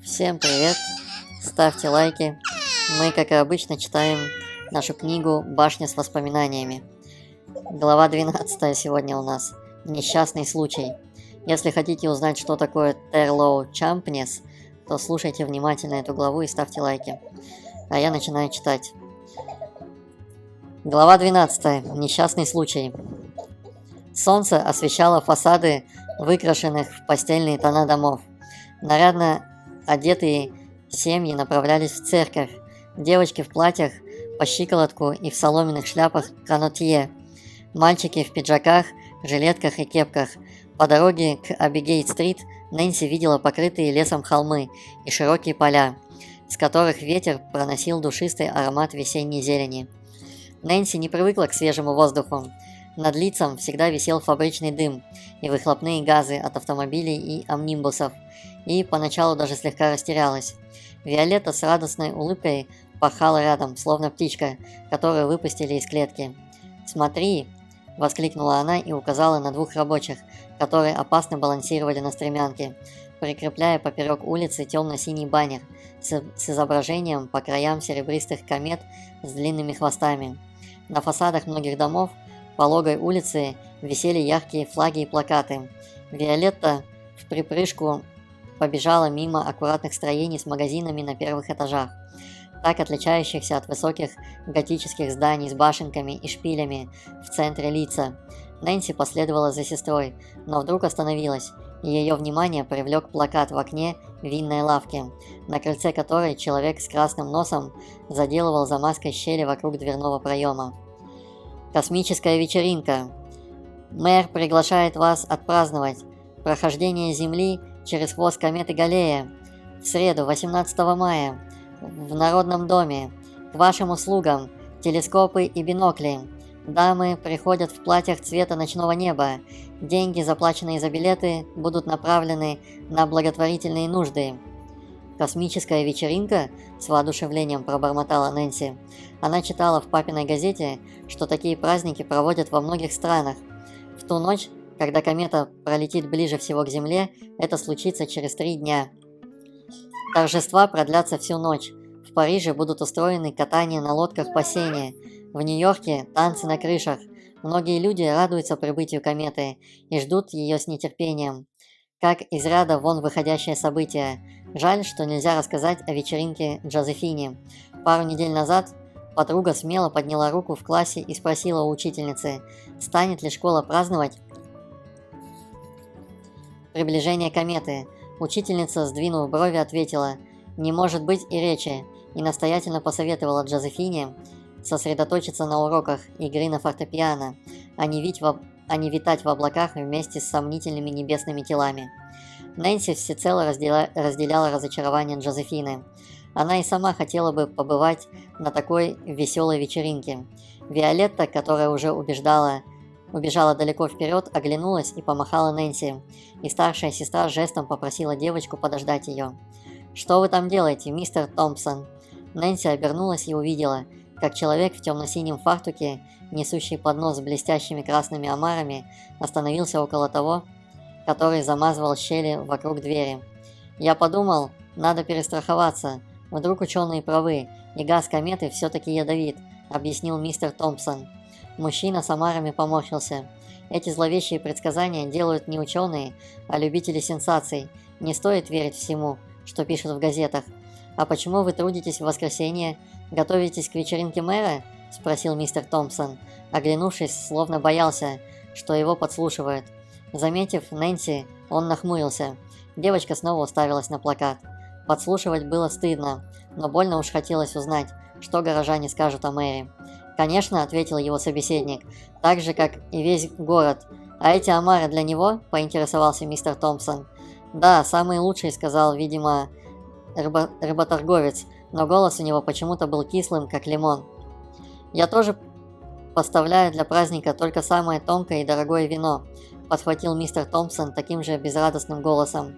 Всем привет! Ставьте лайки. Мы, как и обычно, читаем нашу книгу «Башня с воспоминаниями». Глава 12 сегодня у нас. Несчастный случай. Если хотите узнать, что такое Терлоу Чампнес, то слушайте внимательно эту главу и ставьте лайки. А я начинаю читать. Глава 12. Несчастный случай. Солнце освещало фасады выкрашенных в постельные тона домов. Нарядно одетые семьи направлялись в церковь. Девочки в платьях по щиколотку и в соломенных шляпах канотье. Мальчики в пиджаках, жилетках и кепках. По дороге к Абигейт-стрит Нэнси видела покрытые лесом холмы и широкие поля, с которых ветер проносил душистый аромат весенней зелени. Нэнси не привыкла к свежему воздуху. Над лицом всегда висел фабричный дым и выхлопные газы от автомобилей и амнимбусов, и поначалу даже слегка растерялась. Виолетта с радостной улыбкой порхала рядом, словно птичка, которую выпустили из клетки. «Смотри!» – воскликнула она и указала на двух рабочих, которые опасно балансировали на стремянке, прикрепляя поперек улицы темно-синий баннер с изображением по краям серебристых комет с длинными хвостами. На фасадах многих домов пологой улицы висели яркие флаги и плакаты. Виолетта в припрыжку побежала мимо аккуратных строений с магазинами на первых этажах, так отличающихся от высоких готических зданий с башенками и шпилями в центре лица. Нэнси последовала за сестрой, но вдруг остановилась, и ее внимание привлек плакат в окне винной лавки, на крыльце которой человек с красным носом заделывал замазкой щели вокруг дверного проема. Космическая вечеринка. Мэр приглашает вас отпраздновать прохождение Земли через хвост кометы Галлея в среду, 18 мая, в Народном доме. К вашим услугам телескопы и бинокли. Дамы приходят в платьях цвета ночного неба. Деньги, заплаченные за билеты, будут направлены на благотворительные нужды. «Космическая вечеринка?» – с воодушевлением пробормотала Нэнси. Она читала в папиной газете, что такие праздники проводят во многих странах. В ту ночь, когда комета пролетит ближе всего к Земле, это случится через 3 дня. Торжества продлятся всю ночь. В Париже будут устроены катания на лодках по Сене. В Нью-Йорке танцы на крышах. Многие люди радуются прибытию кометы и ждут ее с нетерпением. Как из ряда вон выходящее событие. Жаль, что нельзя рассказать о вечеринке Джозефине. Пару недель назад подруга смело подняла руку в классе и спросила у учительницы, станет ли школа праздновать приближение кометы. Учительница, сдвинув брови, ответила, не может быть и речи, и настоятельно посоветовала Джозефине сосредоточиться на уроках игры на фортепиано, а не витать в облаках вместе с сомнительными небесными телами. Нэнси всецело разделяла разочарование Джозефины. Она и сама хотела бы побывать на такой веселой вечеринке. Виолетта, которая уже убежала далеко вперед, оглянулась и помахала Нэнси, и старшая сестра жестом попросила девочку подождать ее. «Что вы там делаете, мистер Томпсон?» Нэнси обернулась и увидела, как человек в темно-синем фартуке, несущий поднос с блестящими красными омарами, остановился около того, который замазывал щели вокруг двери. «Я подумал, надо перестраховаться. Вдруг ученые правы, и газ кометы все-таки ядовит», — объяснил мистер Томпсон. Мужчина с омарами поморщился. «Эти зловещие предсказания делают не ученые, а любители сенсаций. Не стоит верить всему, что пишут в газетах. А почему вы трудитесь в воскресенье? Готовитесь к вечеринке мэра?» – спросил мистер Томпсон, оглянувшись, словно боялся, что его подслушивают. Заметив Нэнси, он нахмурился. Девочка снова уставилась на плакат. Подслушивать было стыдно, но больно уж хотелось узнать, что горожане скажут о мэре. «Конечно», – ответил его собеседник, – «так же, как и весь город. А эти омары для него?» – поинтересовался мистер Томпсон. «Да, самые лучшие», – сказал, видимо, рыботорговец, но голос у него почему-то был кислым, как лимон. «Я тоже поставляю для праздника только самое тонкое и дорогое вино», – подхватил мистер Томпсон таким же безрадостным голосом.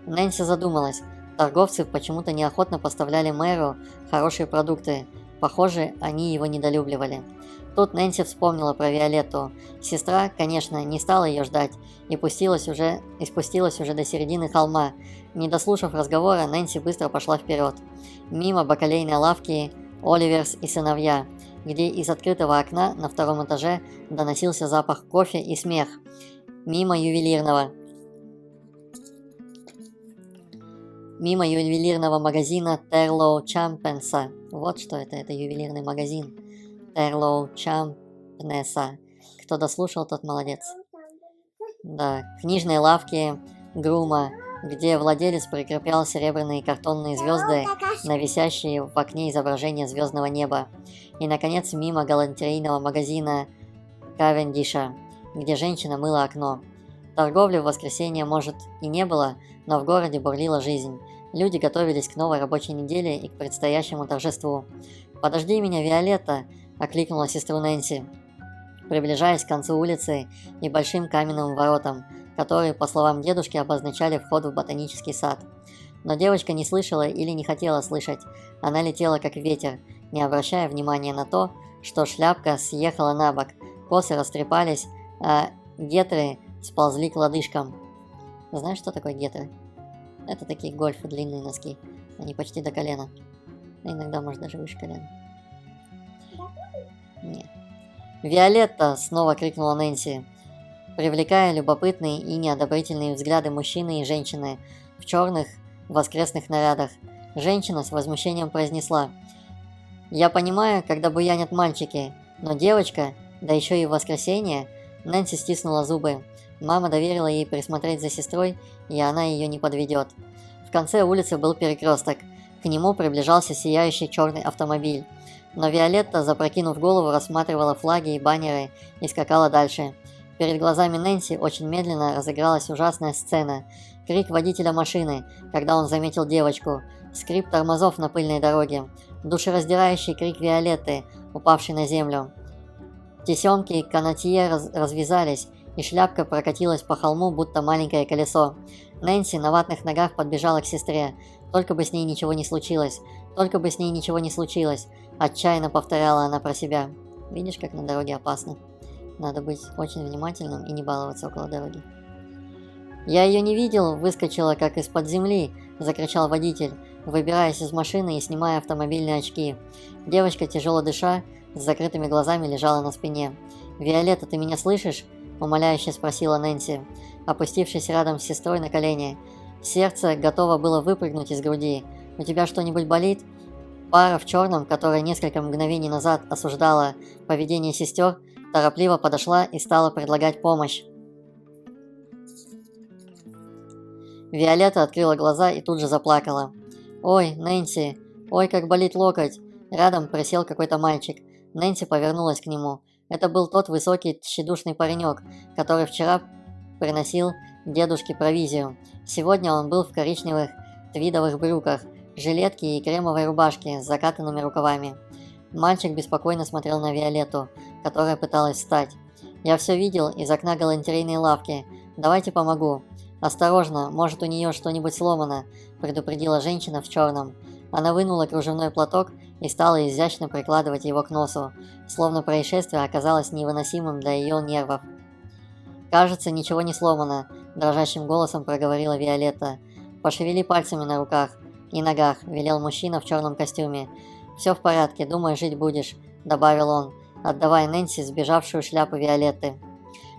Нэнси задумалась. Торговцы почему-то неохотно поставляли мэру хорошие продукты. Похоже, они его недолюбливали. Тут Нэнси вспомнила про Виолетту. Сестра, конечно, не стала ее ждать и спустилась уже до середины холма. Не дослушав разговора, Нэнси быстро пошла вперед. Мимо бакалейной лавки «Оливерс и сыновья», где из открытого окна на втором этаже доносился запах кофе и смех. Мимо ювелирного магазина Терлоу Чампенса. Вот что это ювелирный магазин. Терлоу Чампнеса. Кто дослушал, тот молодец. Да, книжной лавки Грума, где владелец прикреплял серебряные картонные звезды на висящие в окне изображения звездного неба. И, наконец, мимо галантерейного магазина Кавендиша, где женщина мыла окно. Торговли в воскресенье, может, и не было, но в городе бурлила жизнь. Люди готовились к новой рабочей неделе и к предстоящему торжеству. «Подожди меня, Виолетта!» – окликнула сестру Нэнси, приближаясь к концу улицы и большим каменным воротам, которые, по словам дедушки, обозначали вход в ботанический сад. Но девочка не слышала или не хотела слышать. Она летела как ветер, не обращая внимания на то, что шляпка съехала на бок, косы растрепались, а гетры сползли к лодыжкам. Знаешь, что такое гетры? Это такие гольфы, длинные носки. Они почти до колена. А иногда, может, даже выше колена. Нет. «Виолетта!» — снова крикнула Нэнси, привлекая любопытные и неодобрительные взгляды мужчины и женщины в черных воскресных нарядах. Женщина с возмущением произнесла: «Я понимаю, когда буянят мальчики, но девочка, да еще и в воскресенье». Нэнси стиснула зубы. Мама доверила ей присмотреть за сестрой, и она ее не подведет. В конце улицы был перекресток. К нему приближался сияющий черный автомобиль. Но Виолетта, запрокинув голову, рассматривала флаги и баннеры и скакала дальше. Перед глазами Нэнси очень медленно разыгралась ужасная сцена. Крик водителя машины, когда он заметил девочку. Скрип тормозов на пыльной дороге. Душераздирающий крик Виолетты, упавшей на землю. Тесемки канатье развязались, и шляпка прокатилась по холму, будто маленькое колесо. Нэнси на ватных ногах подбежала к сестре. Только бы с ней ничего не случилось. Только бы с ней ничего не случилось. Отчаянно повторяла она про себя. Видишь, как на дороге опасно. Надо быть очень внимательным и не баловаться около дороги. «Я ее не видел, выскочила как из-под земли», – закричал водитель, выбираясь из машины и снимая автомобильные очки. Девочка, тяжело дыша, с закрытыми глазами лежала на спине. «Виолетта, ты меня слышишь?» – умоляюще спросила Нэнси, опустившись рядом с сестрой на колени. Сердце готово было выпрыгнуть из груди. «У тебя что-нибудь болит?» Пара в черном, которая несколько мгновений назад осуждала поведение сестер, торопливо подошла и стала предлагать помощь. Виолетта открыла глаза и тут же заплакала. «Ой, Нэнси, ой, как болит локоть!» Рядом присел какой-то мальчик. Нэнси повернулась к нему. Это был тот высокий, тщедушный паренек, который вчера приносил дедушке провизию. Сегодня он был в коричневых твидовых брюках, жилетке и кремовой рубашке с закатанными рукавами. Мальчик беспокойно смотрел на Виолетту, которая пыталась встать. «Я все видел из окна галантерейной лавки. Давайте помогу». «Осторожно, может, у нее что-нибудь сломано», – предупредила женщина в черном. Она вынула кружевной платок и стала изящно прикладывать его к носу, словно происшествие оказалось невыносимым для ее нервов. «Кажется, ничего не сломано», – дрожащим голосом проговорила Виолетта. «Пошевели пальцами на руках и ногах», – велел мужчина в черном костюме. «Все в порядке, думаю, жить будешь», – добавил он, отдавая Нэнси сбежавшую шляпу Виолетты.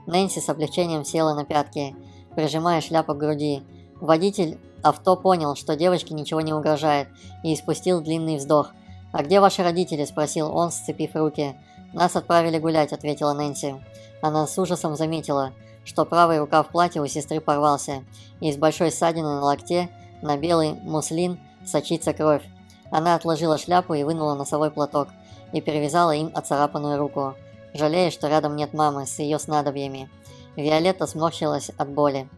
Нэнси с облегчением села на пятки, прижимая шляпу к груди. Водитель авто понял, что девочке ничего не угрожает, и испустил длинный вздох. «А где ваши родители?» – спросил он, сцепив руки. «Нас отправили гулять», – ответила Нэнси. Она с ужасом заметила, что правый рукав платья у сестры порвался, и из большой ссадины на локте на белый муслин сочится кровь. Она отложила шляпу и вынула носовой платок, и перевязала им оцарапанную руку, жалея, что рядом нет мамы с ее снадобьями. Виолетта сморщилась от боли.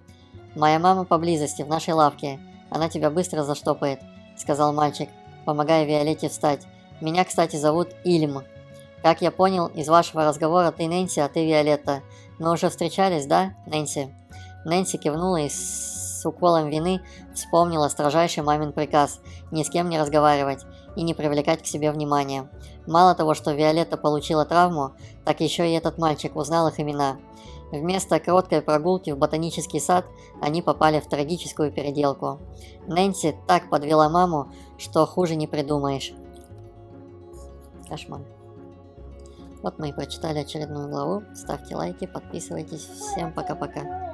«Моя мама поблизости, в нашей лавке. Она тебя быстро заштопает», – сказал мальчик, помогая Виолетте встать. «Меня, кстати, зовут Ильм. Как я понял из вашего разговора, ты Нэнси, а ты Виолетта. Мы уже встречались, да, Нэнси?» Нэнси кивнула и с уколом вины вспомнила строжайший мамин приказ ни с кем не разговаривать и не привлекать к себе внимания. Мало того, что Виолетта получила травму, так еще и этот мальчик узнал их имена. Вместо короткой прогулки в ботанический сад они попали в трагическую переделку. Нэнси так подвела маму, что хуже не придумаешь. Кошмар. Вот мы и прочитали очередную главу. Ставьте лайки, подписывайтесь. Всем пока-пока.